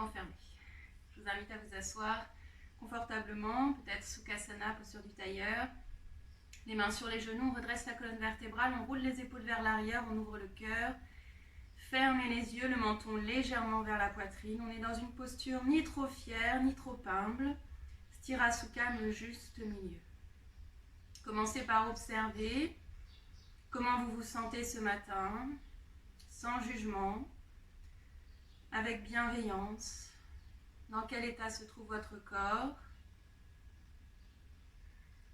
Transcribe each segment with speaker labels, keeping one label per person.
Speaker 1: enfermé. Je vous invite à vous asseoir confortablement, peut-être Sukhasana, posture du tailleur. Les mains sur les genoux, on redresse la colonne vertébrale, on roule les épaules vers l'arrière, on ouvre le cœur. Fermez les yeux, le menton légèrement vers la poitrine. On est dans une posture ni trop fière, ni trop humble. Sthirasukha, le juste milieu. Commencez par observer comment vous vous sentez ce matin, sans jugement, avec bienveillance. Dans quel état se trouve votre corps?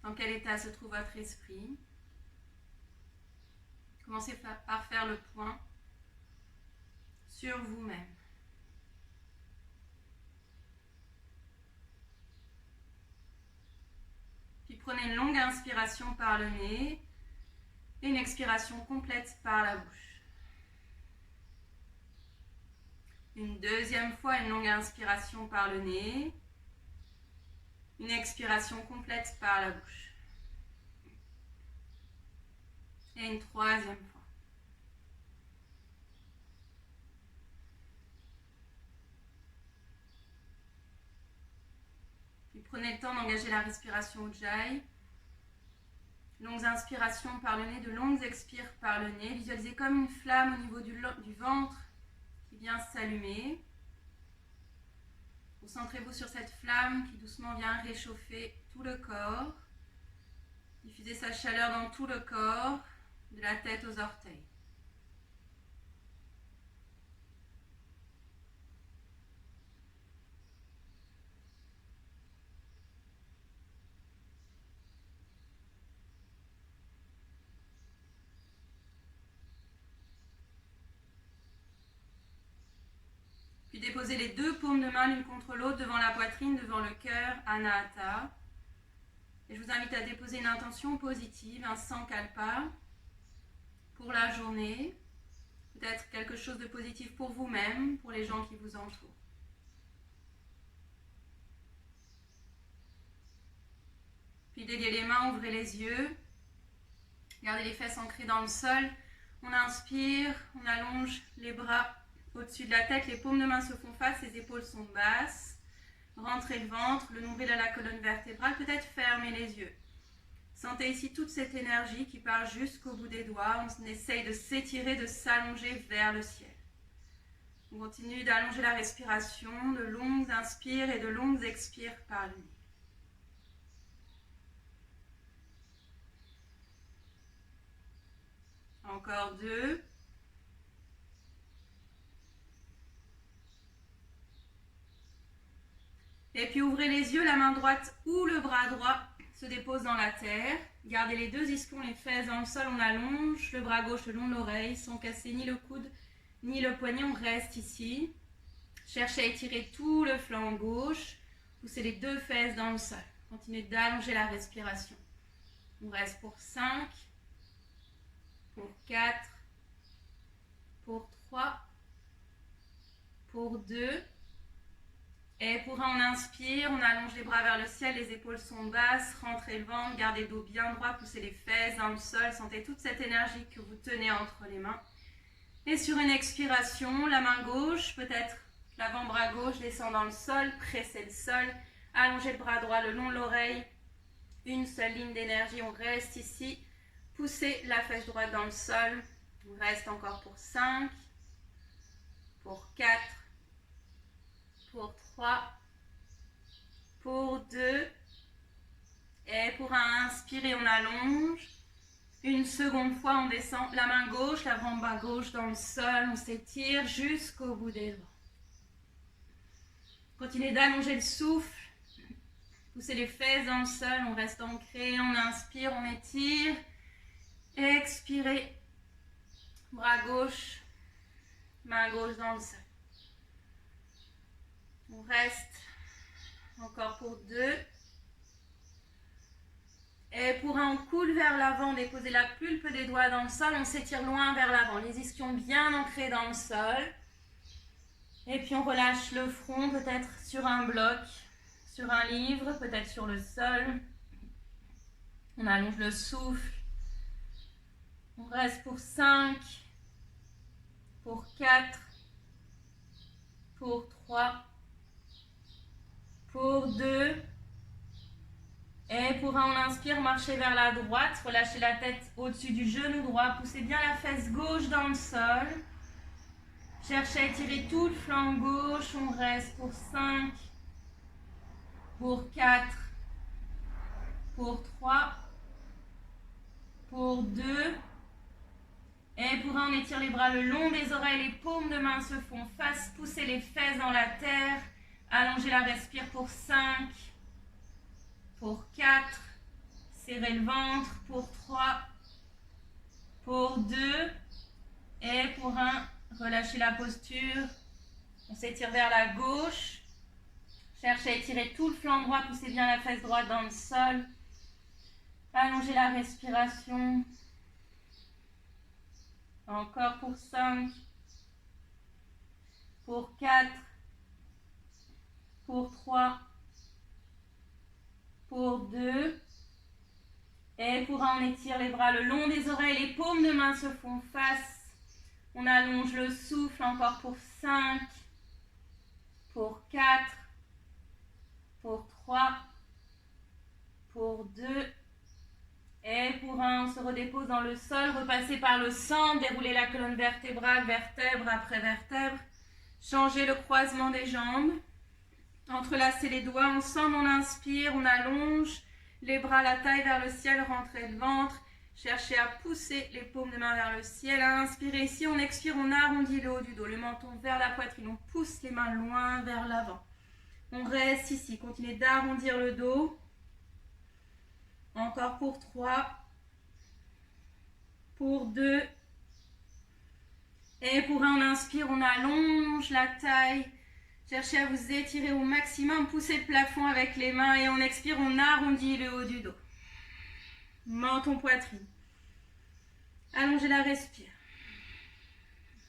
Speaker 1: Dans quel état se trouve votre esprit? Commencez par faire le point sur vous-même. Puis prenez une longue inspiration par le nez et une expiration complète par la bouche. Une deuxième fois, une longue inspiration par le nez, une expiration complète par la bouche. Et une troisième fois. Puis prenez le temps d'engager la respiration Ujjayi. Longues inspirations par le nez, de longues expires par le nez. Visualisez comme une flamme au niveau du ventre qui vient s'allumer. Concentrez-vous sur cette flamme qui doucement vient réchauffer tout le corps. Diffusez sa chaleur dans tout le corps, de la tête aux orteils. Puis déposez les deux paumes de main l'une contre l'autre devant la poitrine, devant le cœur, Anahata. Et je vous invite à déposer une intention positive, un sankalpa pour la journée. Peut-être quelque chose de positif pour vous-même, pour les gens qui vous entourent. Puis déliez les mains, ouvrez les yeux. Gardez les fesses ancrées dans le sol. On inspire, on allonge les bras au-dessus de la tête, les paumes de main se font face, les épaules sont basses. Rentrez le ventre, le nombril à la colonne vertébrale, peut-être fermez les yeux. Sentez ici toute cette énergie qui part jusqu'au bout des doigts. On essaye de s'étirer, de s'allonger vers le ciel. On continue d'allonger la respiration, de longues inspires et de longues expires par le nez. Encore 2. Et puis ouvrez les yeux, la main droite ou le bras droit se dépose dans la terre. Gardez les deux ischions, les fesses dans le sol, on allonge le bras gauche le long de l'oreille sans casser ni le coude ni le poignet, on reste ici. Cherchez à étirer tout le flanc gauche, poussez les deux fesses dans le sol. Continuez d'allonger la respiration. On reste pour 5, pour 4, pour 3, pour 2. Et pour un, on inspire, on allonge les bras vers le ciel, les épaules sont basses, rentrez le ventre, gardez le dos bien droit, poussez les fesses dans le sol, sentez toute cette énergie que vous tenez entre les mains. Et sur une expiration, la main gauche, peut-être l'avant-bras gauche descend dans le sol, pressez le sol, allongez le bras droit le long de l'oreille, une seule ligne d'énergie, on reste ici, poussez la fesse droite dans le sol, on reste encore pour 5, pour 4, pour 3, pour 2, et pour un, inspirer, on allonge. Une seconde fois, on descend la main gauche, l'avant-bras gauche dans le sol, on s'étire jusqu'au bout des doigts. Continuez d'allonger le souffle, poussez les fesses dans le sol, on reste ancré, on inspire, on étire, expirez, bras gauche, main gauche dans le sol. On reste encore pour 2. Et pour un, on coule vers l'avant, déposez la pulpe des doigts dans le sol, on s'étire loin vers l'avant, les ischions bien ancrés dans le sol. Et puis on relâche le front, peut-être sur un bloc, sur un livre, peut-être sur le sol. On allonge le souffle. On reste pour 5, pour 4, pour 3, Pour 2. Et pour 1, on inspire, marchez vers la droite, relâchez la tête au-dessus du genou droit, poussez bien la fesse gauche dans le sol. Cherchez à étirer tout le flanc gauche, on reste pour 5, pour 4, pour 3, pour 2. Et pour 1, on étire les bras le long des oreilles, les paumes de main se font face, poussez les fesses dans la terre, allongez la respire pour 5, pour 4, serrez le ventre, pour 3, pour 2, et pour 1, relâchez la posture, on s'étire vers la gauche, cherchez à étirer tout le flanc droit, poussez bien la fesse droite dans le sol, allongez la respiration, encore pour 5, pour 4, pour 3, pour 2, et pour 1, on étire les bras le long des oreilles, les paumes de main se font face, on allonge le souffle, encore pour 5, pour 4, pour 3, pour 2, et pour 1, on se redépose dans le sol, repassez par le centre, déroulez la colonne vertébrale, vertèbre après vertèbre, changez le croisement des jambes, entrelacez les doigts ensemble, on inspire, on allonge, les bras, la taille vers le ciel, rentrez le ventre, cherchez à pousser les paumes de main vers le ciel, inspirez ici, on expire, on arrondit le haut du dos, le menton vers la poitrine, on pousse les mains loin vers l'avant. On reste ici, continuez d'arrondir le dos. Encore pour 3, pour 2, et pour 1, on inspire, on allonge la taille. Cherchez à vous étirer au maximum, poussez le plafond avec les mains et on expire, on arrondit le haut du dos. Menton, poitrine. Allongez la respire.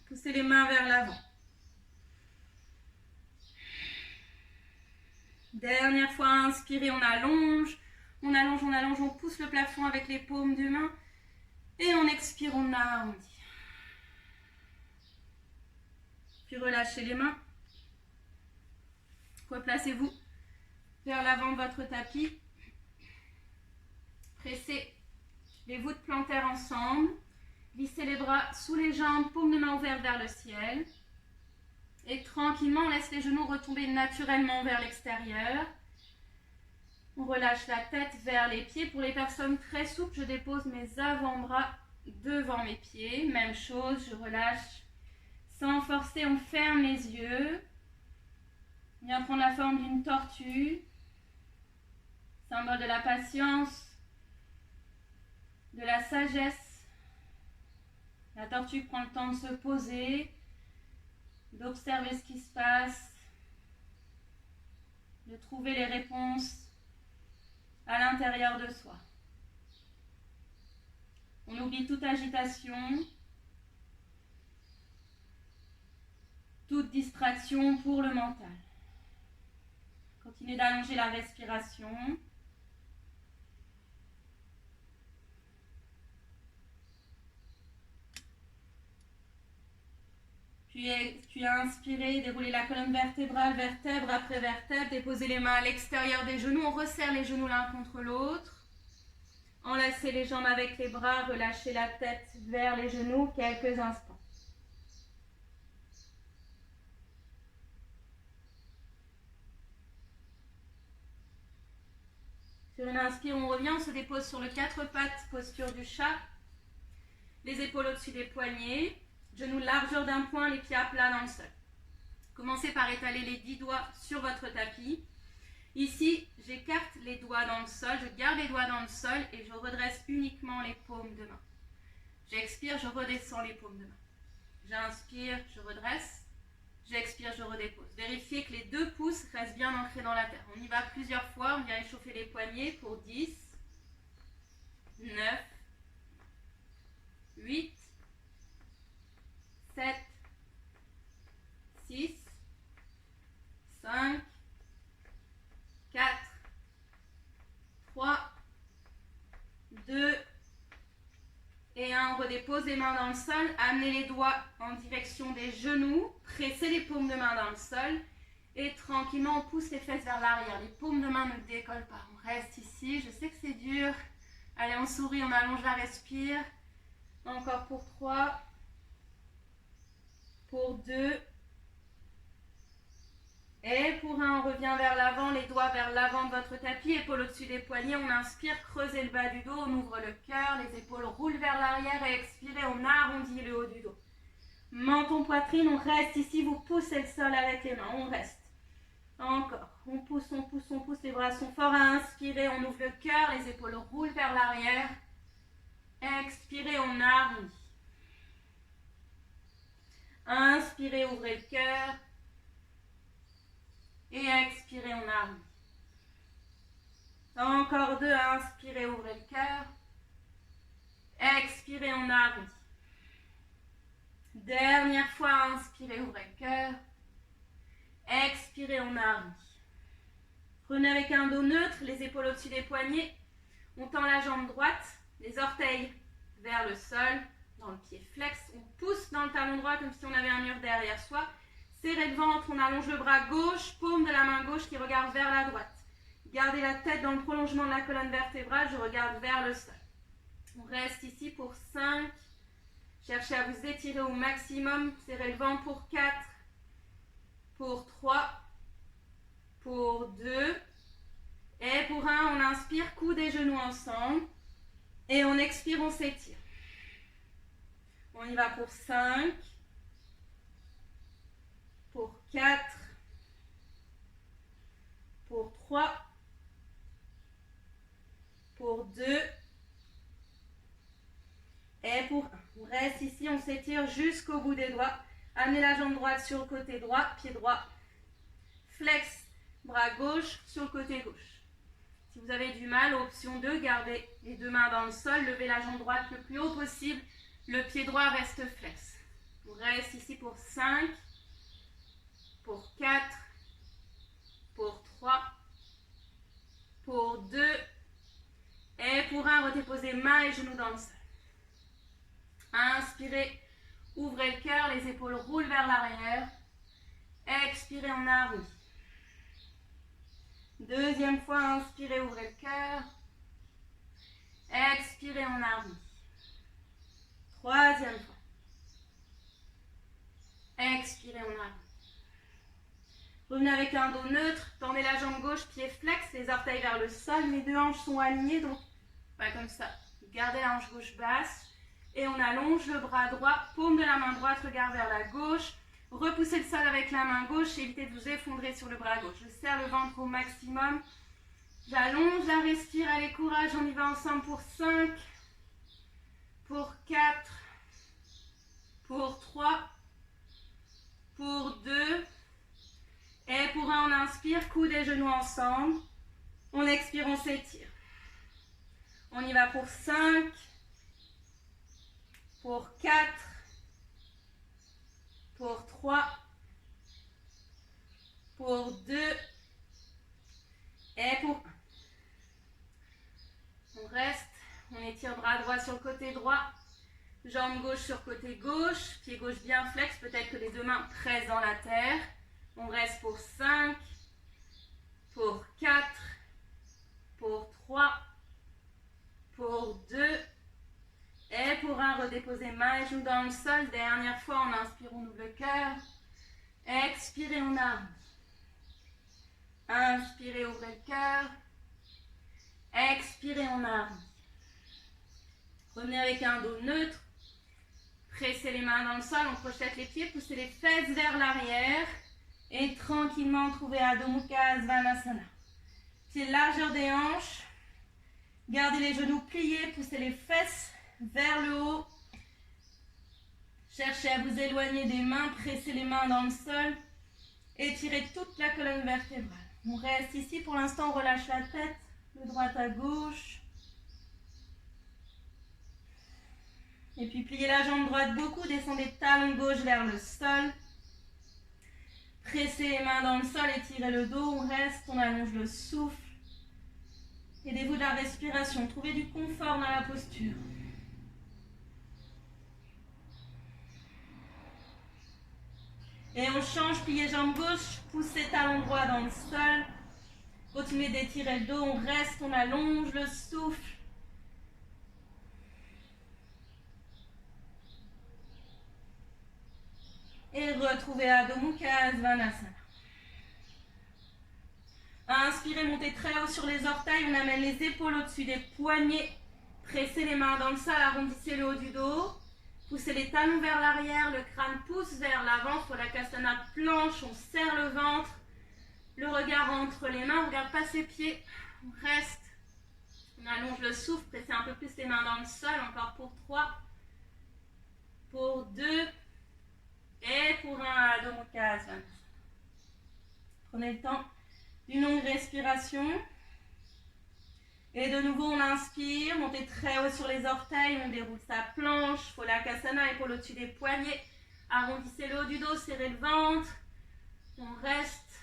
Speaker 1: Poussez les mains vers l'avant. Dernière fois, inspirez, on allonge. On allonge, on allonge, on pousse le plafond avec les paumes de main. Et on expire, on arrondit. Puis relâchez les mains. Replacez-vous vers l'avant de votre tapis. Pressez les voûtes plantaires ensemble. Glissez les bras sous les jambes, paumes de main ouvertes vers le ciel. Et tranquillement, on laisse les genoux retomber naturellement vers l'extérieur. On relâche la tête vers les pieds. Pour les personnes très souples, je dépose mes avant-bras devant mes pieds. Même chose, je relâche. Sans forcer, on ferme les yeux. On vient prendre la forme d'une tortue. Symbole de la patience, de la sagesse. La tortue prend le temps de se poser, d'observer ce qui se passe, de trouver les réponses à l'intérieur de soi. On oublie toute agitation, toute distraction pour le mental. Continuez d'allonger la respiration. Puis inspirez, déroulez la colonne vertébrale, vertèbre après vertèbre, déposez les mains à l'extérieur des genoux, on resserre les genoux l'un contre l'autre. Enlacez les jambes avec les bras, relâchez la tête vers les genoux quelques instants. Sur une inspire, on revient, on se dépose sur le 4 pattes, posture du chat. Les épaules au-dessus des poignets. Genoux largeur d'un point, les pieds à plat dans le sol. Commencez par étaler les 10 doigts sur votre tapis. Ici, j'écarte les doigts dans le sol, je garde les doigts dans le sol et je redresse uniquement les paumes de main. J'expire, je redescends les paumes de main. J'inspire, je redresse. J'expire, je redépose. Vérifiez que les 2 pouces restent bien ancrés dans la terre. On y va plusieurs fois, on vient échauffer les poignets pour 10, 9, 8, 7, 6, 5, 4, 3, 2 et 1. On redépose les mains dans le sol. Amenez les doigts en direction des genoux. Pressez les paumes de main dans le sol. Et tranquillement, on pousse les fesses vers l'arrière. Les paumes de main ne décollent pas. On reste ici. Je sais que c'est dur. Allez, on sourit, on allonge la respire. Encore pour 3. Pour 2. Et pour 1, on revient vers l'avant, les doigts vers l'avant de votre tapis, épaules au-dessus des poignets. On inspire, creusez le bas du dos, on ouvre le cœur, les épaules roulent vers l'arrière et expirez, on arrondit le haut du dos. Menton, poitrine, on reste ici, vous poussez le sol avec les mains, on reste. Encore, on pousse, on pousse, on pousse, les bras sont forts à inspirer, on ouvre le cœur, les épaules roulent vers l'arrière. Expirez, on arrondit. Inspirez, ouvrez le cœur. Et expirez, on arrondit. Encore 2, inspirez, ouvrez le cœur. Expirez, on arrondit. Dernière fois, inspirez, ouvrez le cœur. Expirez, on arrondit. Prenez avec un dos neutre, les épaules au-dessus des poignets. On tend la jambe droite, les orteils vers le sol, dans le pied flex. On pousse dans le talon droit comme si on avait un mur derrière soi. Serrez le ventre, on allonge le bras gauche, paume de la main gauche qui regarde vers la droite. Gardez la tête dans le prolongement de la colonne vertébrale, je regarde vers le sol. On reste ici pour 5. Cherchez à vous étirer au maximum. Serrez le ventre pour 4. Pour 3. Pour 2. Et pour 1, on inspire, coudes et genoux ensemble. Et on expire, on s'étire. On y va pour 5. Pour 4, pour 3, pour 2, et pour 1. On reste ici, on s'étire jusqu'au bout des doigts. Amenez la jambe droite sur le côté droit, pied droit. Flex, bras gauche sur le côté gauche. Si vous avez du mal, option 2, gardez les deux mains dans le sol, levez la jambe droite le plus haut possible. Le pied droit reste flex. On reste ici pour 5. Pour 4, pour 3, pour 2, et pour 1, redéposez mains et genoux dans le sol. Inspirez, ouvrez le cœur, les épaules roulent vers l'arrière. Expirez, on arrondit. Deuxième fois, inspirez, ouvrez le cœur. Expirez, on arrondit. Troisième fois. Expirez, on arrondit. Revenez avec un dos neutre, tendez la jambe gauche, pied flex, les orteils vers le sol, les deux hanches sont alignées, donc pas comme ça. Gardez la hanche gauche basse et on allonge le bras droit, paume de la main droite, regard vers la gauche. Repoussez le sol avec la main gauche et évitez de vous effondrer sur le bras gauche. Je serre le ventre au maximum. J'allonge la respire, allez courage, on y va ensemble pour 5, pour 4, pour 3, pour 2, et pour 1, on inspire, coudes et genoux ensemble. On expire, on s'étire. On y va pour 5, pour 4, pour 3, pour 2, et pour 1. On reste, on étire bras droit sur le côté droit, jambe gauche sur côté gauche, pied gauche bien flex, peut-être que les deux mains pressent dans la terre. On reste pour 5, pour 4, pour 3, pour 2, et pour 1, redéposez mains et genoux dans le sol. Dernière fois, on inspire, on ouvre le cœur. Expirez, on arrondit. Inspirez, ouvrez le cœur. Expirez, on arrondit. Revenez avec un dos neutre. Pressez les mains dans le sol, on projette les pieds, poussez les fesses vers l'arrière. Et tranquillement, trouvez Adho Mukha Svanasana. Pied largeur des hanches. Gardez les genoux pliés, poussez les fesses vers le haut. Cherchez à vous éloigner des mains, pressez les mains dans le sol. Étirez toute la colonne vertébrale. On reste ici, pour l'instant, on relâche la tête, de droite à gauche. Et puis pliez la jambe droite beaucoup, descendez talon gauche vers le sol. Pressez les mains dans le sol, étirez le dos, on reste, on allonge le souffle. Aidez-vous de la respiration, trouvez du confort dans la posture. Et on change, pliez jambe gauche, poussez talon droit dans le sol. Continuez d'étirer le dos, on reste, on allonge le souffle. Et retrouvez Adho Mukha Svanasana. Inspirez, montez très haut sur les orteils, on amène les épaules au-dessus des poignets. Pressez les mains dans le sol, arrondissez le haut du dos. Poussez les talons vers l'arrière, le crâne pousse vers l'avant. Phalakasana planche, on serre le ventre. Le regard entre les mains, on ne regarde pas ses pieds. On reste. On allonge le souffle, pressez un peu plus les mains dans le sol. Encore pour 3. Pour 2. Et pour 1, Adho Mukha Svanasana. Prenez le temps d'une longue respiration. Et de nouveau, on inspire, montez très haut sur les orteils, on déroule sa planche, Phalakasana, épaule au-dessus des poignets, arrondissez le haut du dos, serrez le ventre, on reste,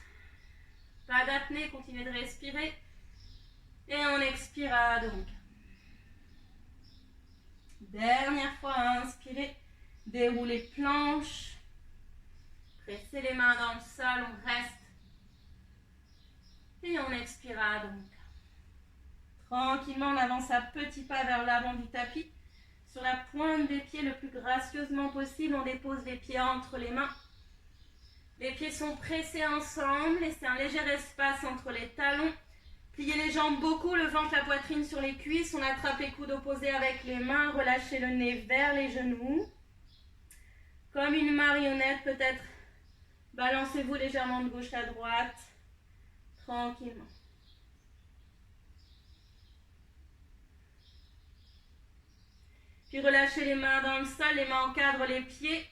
Speaker 1: pas d'apnée, continuez de respirer, et on expire à Adho Mukha. Dernière fois, inspirez, déroulez planche, pressez les mains dans le sol, on reste, et on expire à Adho Mukha. Tranquillement, on avance à petits pas vers l'avant du tapis. Sur la pointe des pieds, le plus gracieusement possible, on dépose les pieds entre les mains. Les pieds sont pressés ensemble, laissez un léger espace entre les talons. Pliez les jambes beaucoup, le ventre, la poitrine sur les cuisses. On attrape les coudes opposés avec les mains, relâchez le nez vers les genoux. Comme une marionnette, peut-être balancez-vous légèrement de gauche à droite, tranquillement. Puis relâchez les mains dans le sol, les mains encadrent les pieds,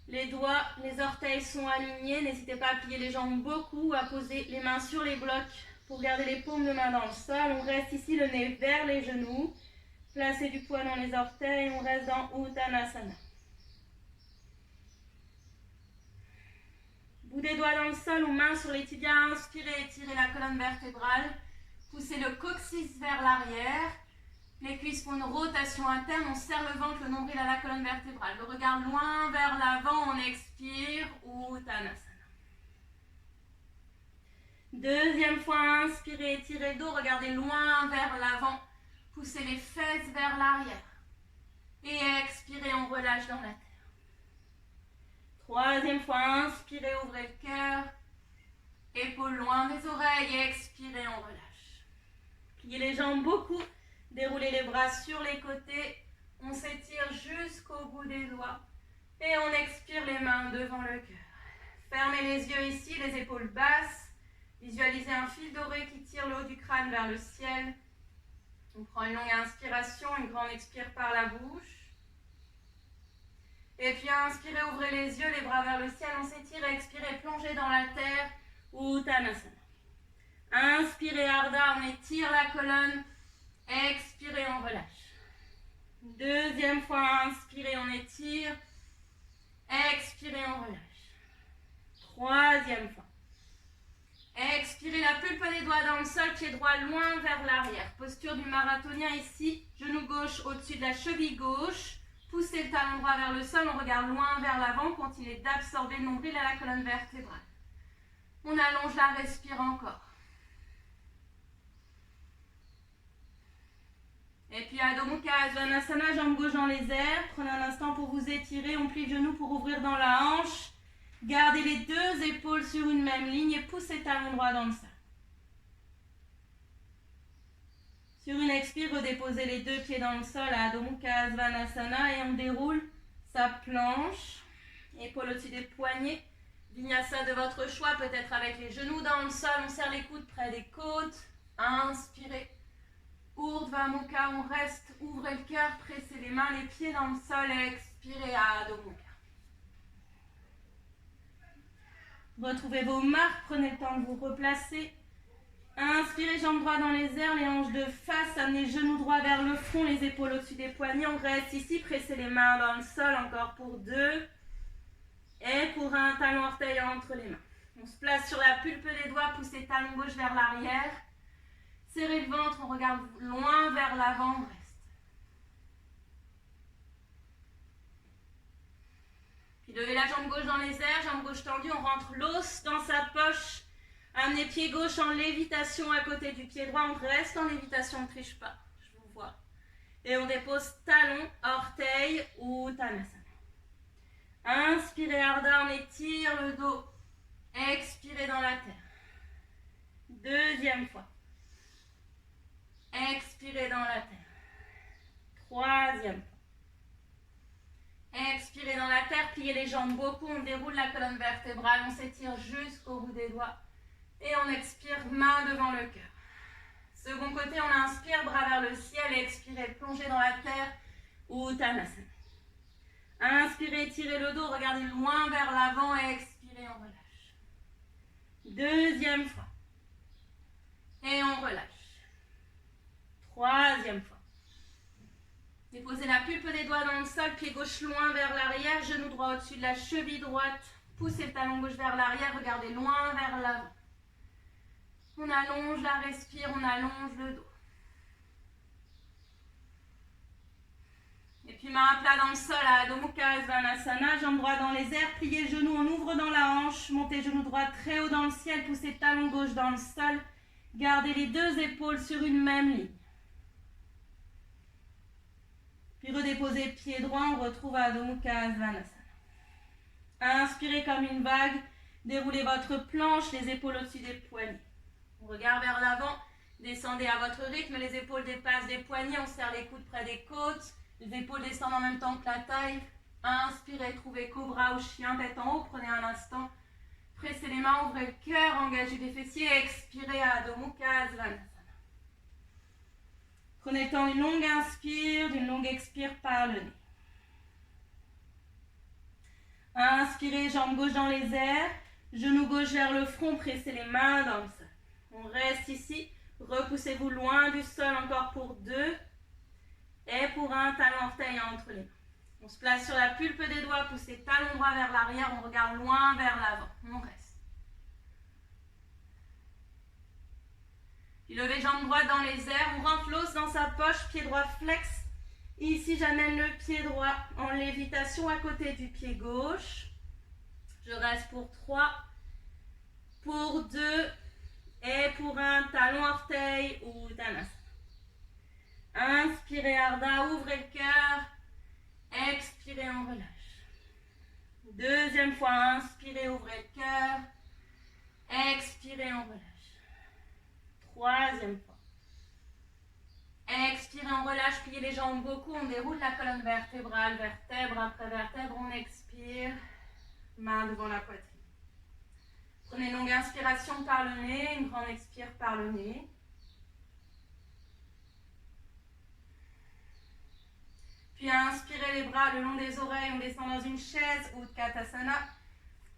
Speaker 1: les doigts, les orteils sont alignés. N'hésitez pas à plier les jambes beaucoup, à poser les mains sur les blocs pour garder les paumes de main dans le sol. On reste ici, le nez vers les genoux. Placez du poids dans les orteils, on reste dans Uttanasana. Bout des doigts dans le sol ou mains sur les tibias, inspirez, étirez la colonne vertébrale. Poussez le coccyx vers l'arrière. Les cuisses font une rotation interne, on serre le ventre, le nombril à la colonne vertébrale. Le regard loin vers l'avant, on expire, Uttanasana. Deuxième fois, inspirez, étirez le dos, regardez loin vers l'avant. Poussez les fesses vers l'arrière. Et expirez, on relâche dans la terre. Troisième fois, inspirez, ouvrez le cœur. Épaules loin des oreilles, expirez, on relâche. Pliez les jambes beaucoup. Déroulez les bras sur les côtés, on s'étire jusqu'au bout des doigts et on expire les mains devant le cœur. Fermez les yeux ici, les épaules basses. Visualisez un fil doré qui tire le haut du crâne vers le ciel. On prend une longue inspiration, une grande expire par la bouche. Et puis inspirez, ouvrez les yeux, les bras vers le ciel, on s'étire, expirez, plongez dans la terre, Uttanasana. Inspirez, Ardha, on étire la colonne. Expirez, on relâche. Deuxième fois, inspirez, on étire. Expirez, on relâche. Troisième fois. Expirez, la pulpe des doigts dans le sol, pied droit loin vers l'arrière. Posture du marathonien ici, genou gauche au-dessus de la cheville gauche. Poussez le talon droit vers le sol, on regarde loin vers l'avant. Continuez d'absorber le nombril à la colonne vertébrale. On allonge la respire encore. Et puis Adho Mukha Svanasana, jambe gauche dans les airs. Prenez un instant pour vous étirer. On plie le genou pour ouvrir dans la hanche. Gardez les deux épaules sur une même ligne et poussez talon droit dans le sol. Sur une expire, redéposez les deux pieds dans le sol à Adho Mukha Svanasana et on déroule sa planche. Épaules au-dessus des poignets. Vinyasa de votre choix, peut-être avec les genoux dans le sol. On serre les coudes près des côtes. Inspirez. Urdhva Mukha, on reste, ouvrez le cœur, pressez les mains, les pieds dans le sol et expirez à Adho Mukha. Retrouvez vos marques, prenez le temps de vous replacer. Inspirez, jambes droites dans les airs, les hanches de face, amenez genoux droits vers le front, les épaules au-dessus des poignets. On reste ici, pressez les mains dans le sol, encore pour 2. Et pour 1, talon orteil entre les mains. On se place sur la pulpe des doigts, poussez talon gauche vers l'arrière. Serrez le ventre, on regarde loin vers l'avant, on reste. Puis levez la jambe gauche dans les airs, jambe gauche tendue, on rentre l'os dans sa poche. Gardez pied gauche en lévitation à côté du pied droit. On reste en lévitation, on ne triche pas. Je vous vois. Et on dépose talon, orteil, Uttanasana. Inspirez Ardha, on étire le dos. Expirez dans la terre. Deuxième fois. Expirez dans la terre. Troisième fois. Expirez dans la terre, pliez les jambes beaucoup, on déroule la colonne vertébrale, on s'étire jusqu'au bout des doigts. Et on expire, main devant le cœur. Second côté, on inspire, bras vers le ciel, et expirez, plongez dans la terre, Uttanasana. Inspirez, tirez le dos, regardez loin vers l'avant, et expirez, on relâche. Deuxième fois. Et on relâche. Troisième fois. Déposez la pulpe des doigts dans le sol, pied gauche loin vers l'arrière, genou droit au-dessus de la cheville droite. Poussez le talon gauche vers l'arrière, regardez loin vers l'avant. On allonge la respire, on allonge le dos. Et puis main à plat dans le sol à Adho Mukha Svanasana, jambes droites dans les airs, pliez genoux, on ouvre dans la hanche, montez genou droit très haut dans le ciel, poussez talon gauche dans le sol, gardez les deux épaules sur une même ligne. Puis redéposez pied droit, on retrouve à Adho Mukha Svanasana. Inspirez comme une vague, déroulez votre planche, les épaules au-dessus des poignets. On regarde vers l'avant, descendez à votre rythme, les épaules dépassent des poignets, on serre les coudes près des côtes, les épaules descendent en même temps que la taille. Inspirez, trouvez cobra ou chien, tête en haut, prenez un instant. Pressez les mains, ouvrez le cœur, engagez les fessiers, expirez à Adho Mukha Svanasana. Prenez le temps d'une longue inspire, d'une longue expire par le nez. Inspirez, jambe gauche dans les airs, genou gauche vers le front, pressez les mains dans le sol. On reste ici, repoussez-vous loin du sol encore pour 2 et pour 1, talon orteil entre les mains. On se place sur la pulpe des doigts, poussez talon droit vers l'arrière, on regarde loin vers l'avant, on reste. Puis levez jambe droite dans les airs, on rentre l'os dans sa poche, pied droit flex. Ici, j'amène le pied droit en lévitation à côté du pied gauche. Je reste pour 3, pour 2 et pour 1, talon orteil ou Uttanasana. Inspirez Ardha, ouvrez le cœur. Expirez, on relâche. Deuxième fois, inspirez, ouvrez le cœur. Expirez, on relâche. Troisième fois. Expirez, on relâche, pliez les jambes beaucoup, on déroule la colonne vertébrale, vertèbre après vertèbre, on expire, main devant la poitrine. Prenez une longue inspiration par le nez, une grande expire par le nez. Puis inspirez les bras le long des oreilles, on descend dans une chaise ou Utkatasana.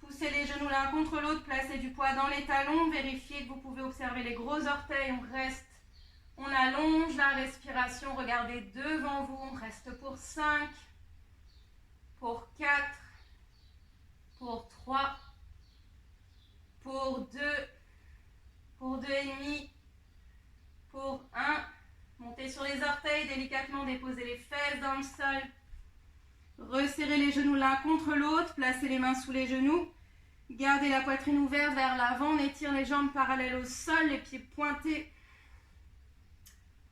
Speaker 1: Poussez les genoux l'un contre l'autre, placez du poids dans les talons, vérifiez que vous pouvez observer les gros orteils, on reste. On allonge la respiration, regardez devant vous, on reste pour 5, pour 4, pour 3, pour 2, pour 2,5, pour 1. Montez sur les orteils, délicatement déposez les fesses dans le sol. Resserrez les genoux l'un contre l'autre, placez les mains sous les genoux. Gardez la poitrine ouverte vers l'avant, on étire les jambes parallèles au sol, les pieds pointés.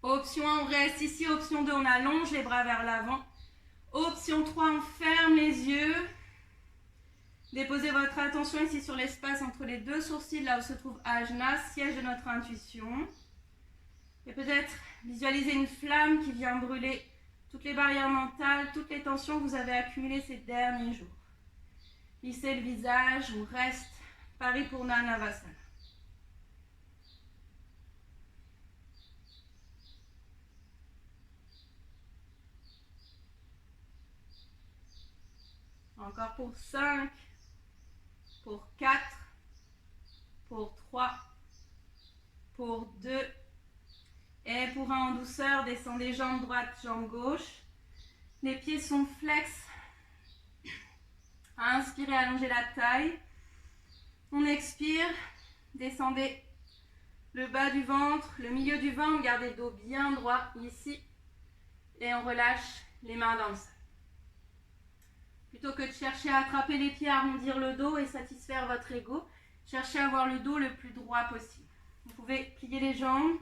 Speaker 1: Option 1, on reste ici. Option 2, on allonge les bras vers l'avant. Option 3, on ferme les yeux. Déposez votre attention ici sur l'espace entre les deux sourcils, là où se trouve Ajna, siège de notre intuition. Et peut-être visualisez une flamme qui vient brûler toutes les barrières mentales, toutes les tensions que vous avez accumulées ces derniers jours. Lissez le visage, on reste. Paripurna Navasana. Encore pour 5, pour 4, pour 3, pour 2 et pour 1 en douceur, descendez jambe droite, jambe gauche. Les pieds sont flex. Inspirez, allongez la taille. On expire, descendez le bas du ventre, le milieu du ventre, gardez le dos bien droit ici. Et on relâche les mains dans le sol. Plutôt que de chercher à attraper les pieds, arrondir le dos et satisfaire votre ego, Cherchez à avoir le dos le plus droit possible. Vous pouvez plier les jambes,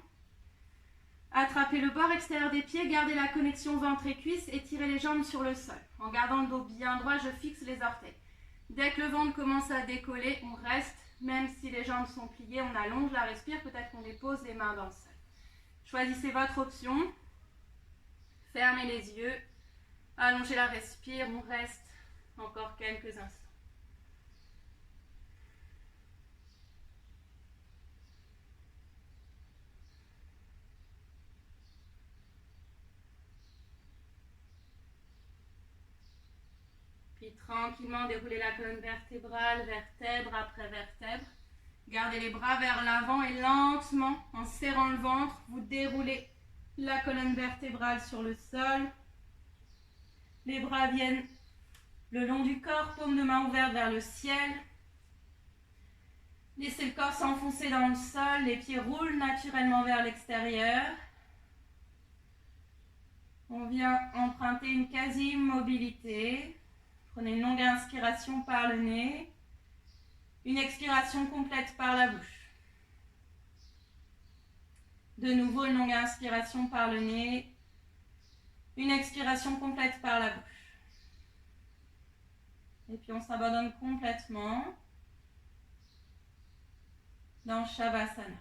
Speaker 1: attraper le bord extérieur des pieds, garder la connexion ventre et cuisse et tirer les jambes sur le sol. En gardant le dos bien droit, je fixe les orteils. Dès que le ventre commence à décoller, on reste. Même si les jambes sont pliées, on allonge la respire. Peut-être qu'on dépose les mains dans le sol. Choisissez votre option. Fermez les yeux. Allongez la respire. On reste encore quelques instants. Puis tranquillement déroulez la colonne vertébrale, vertèbre après vertèbre. Gardez les bras vers l'avant et lentement, en serrant le ventre, vous déroulez la colonne vertébrale sur le sol. Les bras viennent le long du corps, paume de main ouverte vers le ciel. Laissez le corps s'enfoncer dans le sol, les pieds roulent naturellement vers l'extérieur. On vient emprunter une quasi-immobilité. Prenez une longue inspiration par le nez, une expiration complète par la bouche. De nouveau, une longue inspiration par le nez, une expiration complète par la bouche. Et puis on s'abandonne complètement dans Shavasana.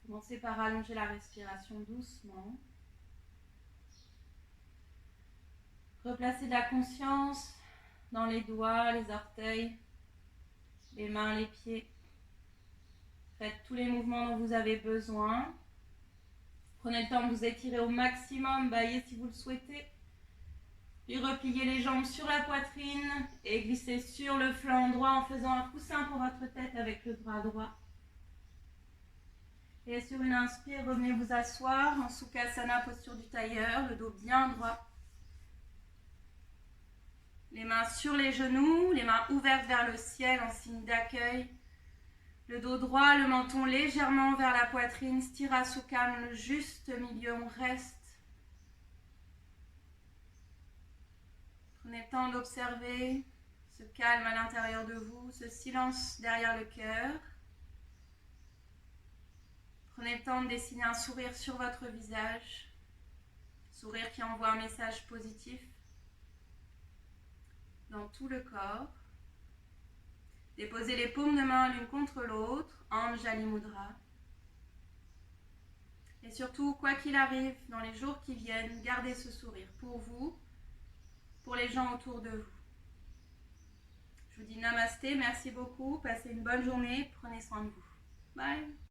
Speaker 1: Commencez par allonger la respiration doucement. Replacez de la conscience dans les doigts, les orteils, les mains, les pieds. Faites tous les mouvements dont vous avez besoin. Prenez le temps de vous étirer au maximum, baillez si vous le souhaitez. Puis repliez les jambes sur la poitrine et glissez sur le flanc droit en faisant un coussin pour votre tête avec le bras droit. Et sur une inspire, revenez vous asseoir en Sukhasana, posture du tailleur, le dos bien droit. Les mains sur les genoux, les mains ouvertes vers le ciel en signe d'accueil. Le dos droit, le menton légèrement vers la poitrine, Sthira Sukham, le juste milieu, on reste. Prenez le temps d'observer ce calme à l'intérieur de vous, ce silence derrière le cœur. Prenez le temps de dessiner un sourire sur votre visage, sourire qui envoie un message positif dans tout le corps. Déposez les paumes de main l'une contre l'autre, Anjali Mudra. Et surtout, quoi qu'il arrive, dans les jours qui viennent, gardez ce sourire pour vous, pour les gens autour de vous. Je vous dis namasté, merci beaucoup, passez une bonne journée, prenez soin de vous. Bye.